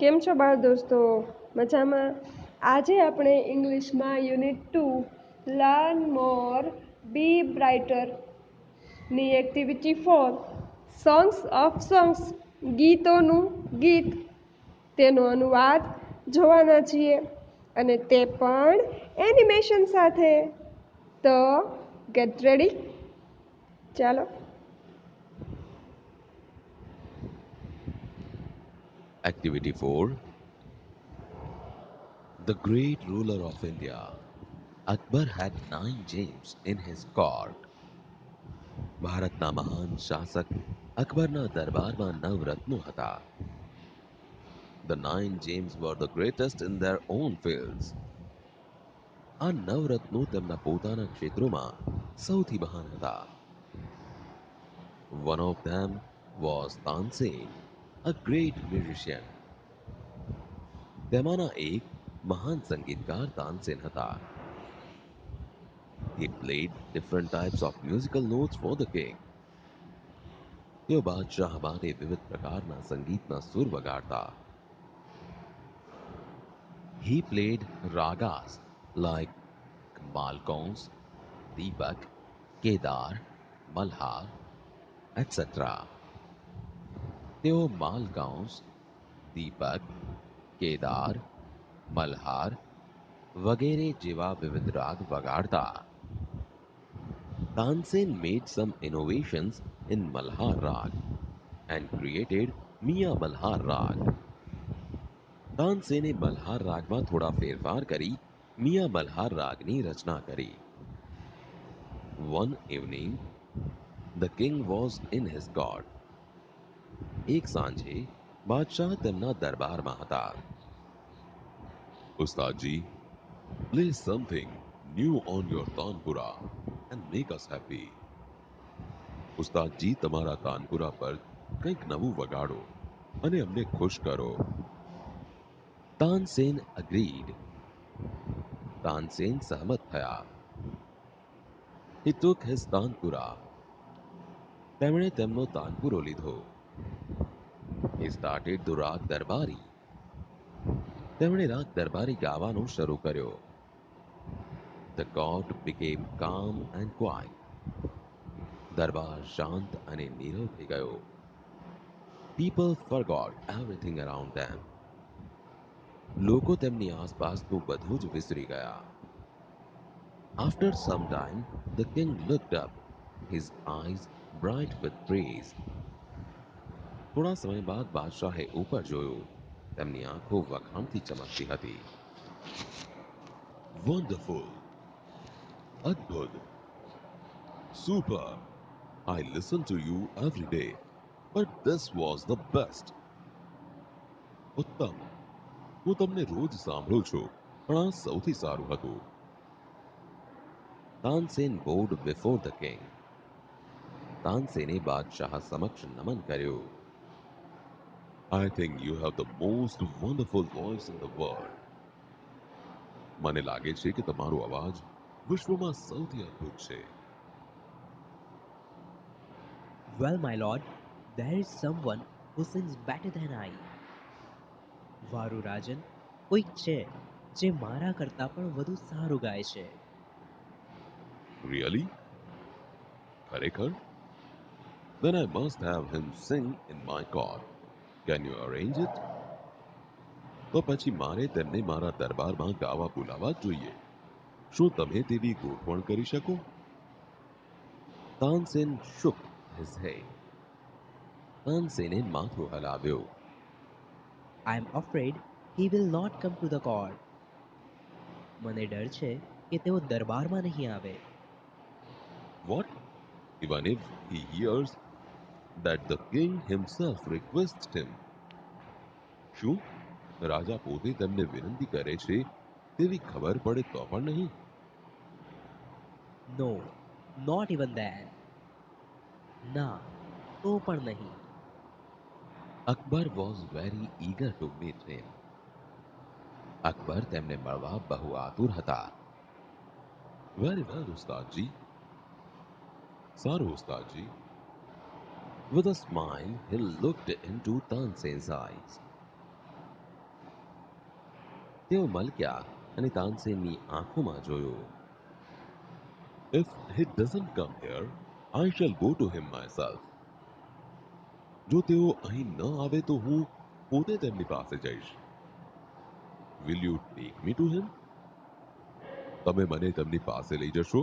કેમ છો બાળ દોસ્તો? મજામાં? આજે આપણે ઇંગ્લિશમાં યુનિટ 2 લર્ન મોર બી બ્રાઇટરની એક્ટિવિટી 4 સોંગ્સ ઓફ સોંગ્સ ગીતોનું ગીત તેનો અનુવાદ જોવાના છીએ અને તે પણ એનિમેશન સાથે. તો ગેટ રેડી. ચાલો. Activity 4. The great ruler of India, Akbar had 9 gems in his court. ભારતના મહાન શાસક અકબરના દરબારમાં 9 રત્નો હતા. The 9 gems were the greatest in their own fields. આ 9 રત્નો તેમના પોતાના ક્ષેત્રોમાં સૌથી મહાન હતા. One of them was Tansen, a great musician. તેમાંના એક મહાન સંગીતકાર તાનસેન હતા. He played different types of musical notes for the king. તેઓ બાદશાહ માટે વિવિધ પ્રકારના સંગીતના સુર વગાડતા. He played ragas like Malkauns, Deepak, Kedar, Malhar, etc. તેઓ માલકાઉન્સ, દીપક, કેદાર, મલ્હાર વગેરે જેવા વિવિધ રાગ વગાડતા. Tansen made some innovations in Malhar Rag and created Mia Malhar Rag. તાનસેને Malhar રાગમાં થોડા ફેરફાર કરી મિયા મલ્હાર રાગની રચના કરી. One evening, the king was in his court. એક સાંજે બાદશાહ તેમના દરબારમાં હતા. ઉસ્તાદજી, play something new on your tanpura and make us happy. ઉસ્તાદજી, તમારા તાનપુરા પર કંઈક નવું વગાડો અને અમને ખુશ કરો. તાનસેન agreed. તાનસેન સહમત થયા. He took his tanpura. તેમણે તેમનો તાનપુરો લીધો. He started the રાગ દરબારી. તેમણે રાગ દરબારી ગાવાનો શરૂ કર્યો. The court became calm and quiet. દરબાર શાંત અને નીરવ થઈ ગયો. People forgot everything around them. લોકો તેમની આસપાસનું બધું જ વિસરી ગયા. After some time, the king looked up, his eyes bright with praise. થોડા સમય બાદ બાદશાહે ઉપર જોયું. તેમની આંખો વખાણથી ચમકતી હતી. Wonderful! અદ્ભુત! Super! I listen to you every day, but this was the best. ઉત્તમ! હું તમને રોજ સાંભળું છું, પણ આ સૌથી સારું હતું. Tansen bowed before the king. તાનસેને બાદશાહ સમક્ષ નમન કર્યું. I think you have the most wonderful voice in the world. મને લાગે છે કે તમારો અવાજ વિશ્વમાં સૌથી અદ્ભુત છે. Well, my lord, there is someone who sings better than I. વારુ રાજન, કોઈક છે જે મારા કરતાં પણ વધુ સારું ગાય છે. Really? ખરેખર? Then I must have him sing in my court. Can you arrange it? તો પછી મારે તેમને મારા દરબારમાં ગાવા બોલાવવા જોઈએ. શું તમે તેવી ગોઠવણ કરી શકો? Tansen shook his head. તાનસેને માથું હલાવ્યું. I am afraid he will not come to the court. મને ડર છે કે તેઓ દરબારમાં નહીં આવે. What? Even if he hears that the king himself requests him? શું? રાજા પોતે તેમને વિનંતી કરે છે તેવી ખબર પડે તો પણ નહીં? No, not even that. ના, તો પણ નહીં. Akbar was very eager to meet him. Akbar તેમને મળવા બહુ આતુર હતા. Very well, ઉસ્તાદજી. સારું, ઉસ્તાદજી. With a smile, he looked into Tansen's eyes. તેઓ મલક્યા અને તાનસેનની આંખોમાં જોયું. If he doesn't come here, I shall go to him myself. જો તેઓ અહીં ન આવે તો હું પોતે તેમની પાસે જઈશ. Will you take me to him? તમે મને તેમની પાસે લઈ જશો?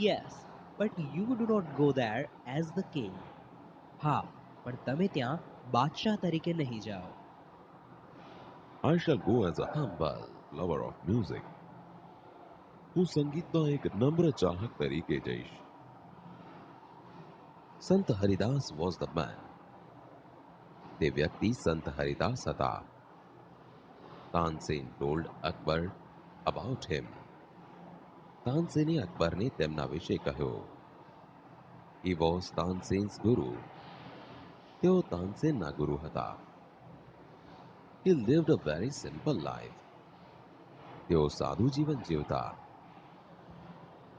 Yes, but you do not go there as the king. હા, પણ તમે ત્યાં બાદશાહ તરીકે નહીં જાઓ. I shall go as a humble lover of music. હું સંગીતનો એક નમ્ર ચાહક તરીકે જઈશ. સંત હરિદાસ was the man. તે વ્યક્તિ સંત હરિદાસ હતા. Tansen told Akbar about him. તાનસેને અકબરને તેમના વિશે કહ્યું. He was તાનસેન્સ ગુરુ. તેઓ તાનસેનના ગુરુ હતા. He lived a very simple life. તેઓ સાદું જીવન જીવતા.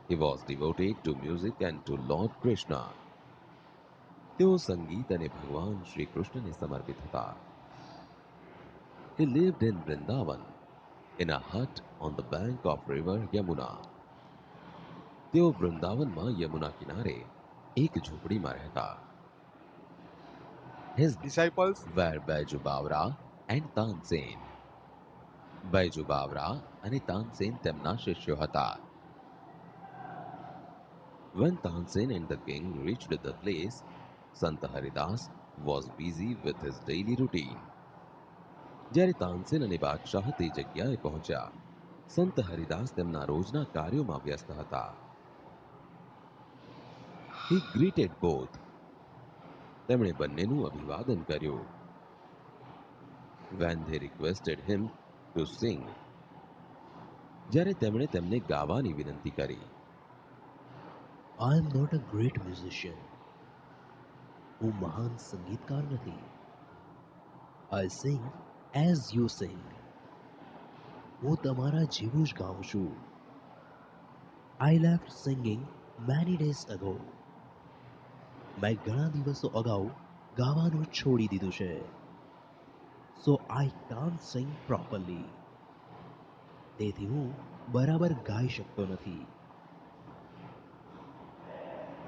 He was devoted to music and to Lord Krishna. તેઓ સંગીત અને ભગવાન શ્રી કૃષ્ણને સમર્પિત હતા. He lived in Vrindavan in a hut on the bank of river Yamuna. તેઓ વૃંદાવનમાં યમુના કિનારે એક ઝૂંપડીમાં રહેતા. His disciples were Baiju Bawra and Tansen. Baiju Bawra અને તાનસેન તેમના શિષ્યો હતા. When Tansen and the king reached the place, Sant Haridas was busy with his daily routine. જ્યારે તાનસેન અને બાદશાહ તે જગ્યાએ પહોંચ્યા, સંત હરિદાસ તેમના રોજના કાર્યોમાં વ્યસ્ત હતા. He greeted both. તેમણે બંનેનું અભિવાદન કર્યું. When they requested him to sing, જ્યારે તેમણે તેમને ગાવાની વિનંતી કરી. I am not a great musician. હું મહાન સંગીતકાર નથી. I sing as you sing. હું તમારા જેવું જ ગાઉં છું. I left singing many days ago. મેં ઘણા દિવસો અગાઉ ગાવાનું છોડી દીધું છે. So I can't sing properly. તેથી હું બરાબર ગાઈ શકતો નથી.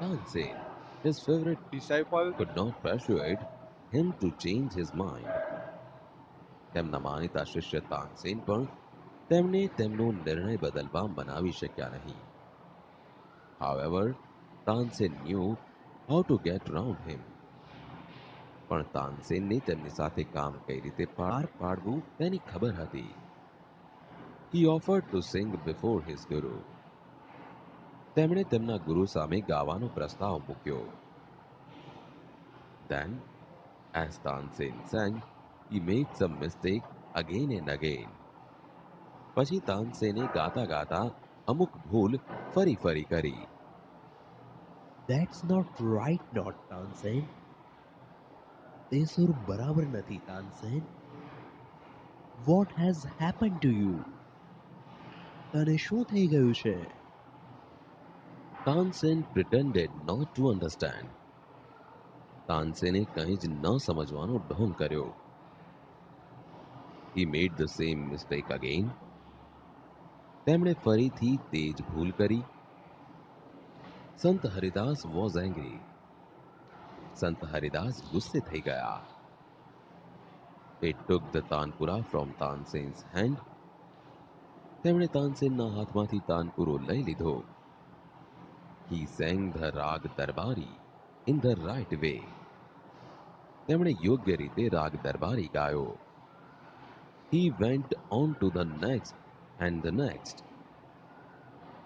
Tansen, his favorite disciple, could not persuade him to change his mind. તેમના માનીતા શિષ્ય તાનસેન પણ તેમને તેમનો નિર્ણય બદલવા મનાવી શક્યા નહીં. However, Tansen knew how to get around him. પણ તાનસેનને તેમની સાથે કામ કઈ રીતે પાર પાડવું તેની ખબર હતી. He offered to sing before his guru. તેમણે તેમના ગુરુ સામે ગાવાનો પ્રસ્તાવ મૂક્યો. Then, as Tansen sang, he made some mistake again and again. પછી તાનસેને ગાતા ગાતા અમુક ભૂલ ફરી ફરી કરી. That's not right note, Tansen. તે સુર બરાબર નથી, Tansen. What has happened to you? તને શું થઈ ગયું છે? Tansen pretended not to understand. તાનસેને કંઈ જ ન સમજવાનો ઢોંગ કર્યો. He made the same mistake again. તેમણે ફરીથી તે જ ભૂલ કરી. સંત હરિદાસ was angry. સંત હરિદાસ ગુસ્સે થઈ ગયા. He took the tanpura from Tansen's hand. તેમણે તાનસેનના હાથમાંથી તાનપુરો લઈ લીધો. He sang the રાગ દરબારી in the right way. તેમણે યોગ્ય રીતે રાગ દરબારી ગાયો. He went on to the next and the next.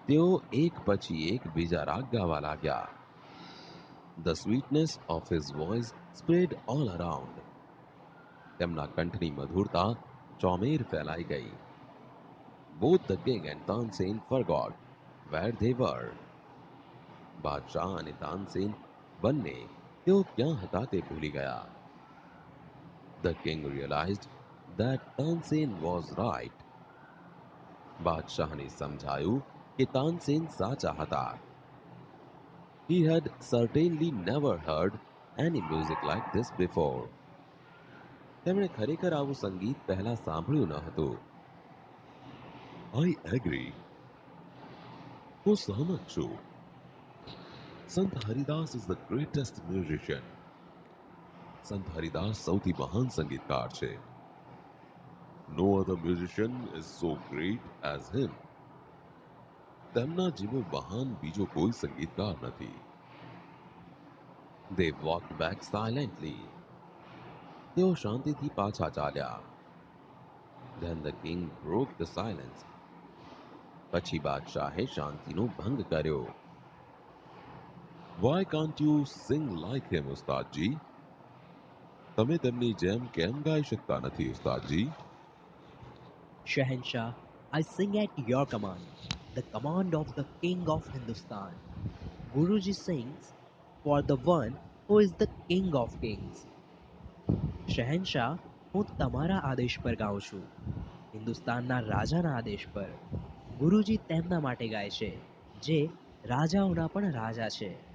તેઓ એક પછી એક બીજા રાગ ગાવા લાગ્યા. The sweetness of his voice spread all around. તેમના કંઠની મધુરતા ચોમેર ફેલાઈ ગઈ. Both the king and Tansen forgot where they were. બાદશાહ અને તાનસેન બંને તેઓ ક્યાં હતા તે ભૂલી ગયા. The king realized that Tansen was right. બાદશાહને સમજાયું કે તાનસેન સાચા હતા. He had certainly never heard any music like this before. તેમણે ખરેખર આવું સંગીત પહેલા સાંભળ્યું ન હતું. I agree. હું સહમત છું. Sant Haridas is the greatest musician. Sant Haridas સૌથી મહાન સંગીતકાર છે. No other musician is so great as him. તેમના જેવો મહાન બીજો કોઈ સંગીતકાર નથી. They walked back silently. તેઓ શાંતિથી પાછા ચાલ્યા. Then the king broke the silence. પછી બાદશાહે શાંતિનો ભંગ કર્યો. Why can't you sing like him, ઉસ્તાદજી? તમે તેમની જેમ કેમ ગાઈ શકતા નથી, ઉસ્તાદજી? Shahenshah, I sing at your command, the command of the King of Hindustan. Guruji sings for the one who is the King of Kings. શહેનશાહ, હું તમારા આદેશ પર ગાઉં છું, હિન્દુસ્તાનના રાજાના આદેશ પર. ગુરુજી તેમના માટે ગાય છે જે રાજાઓના પણ રાજા છે.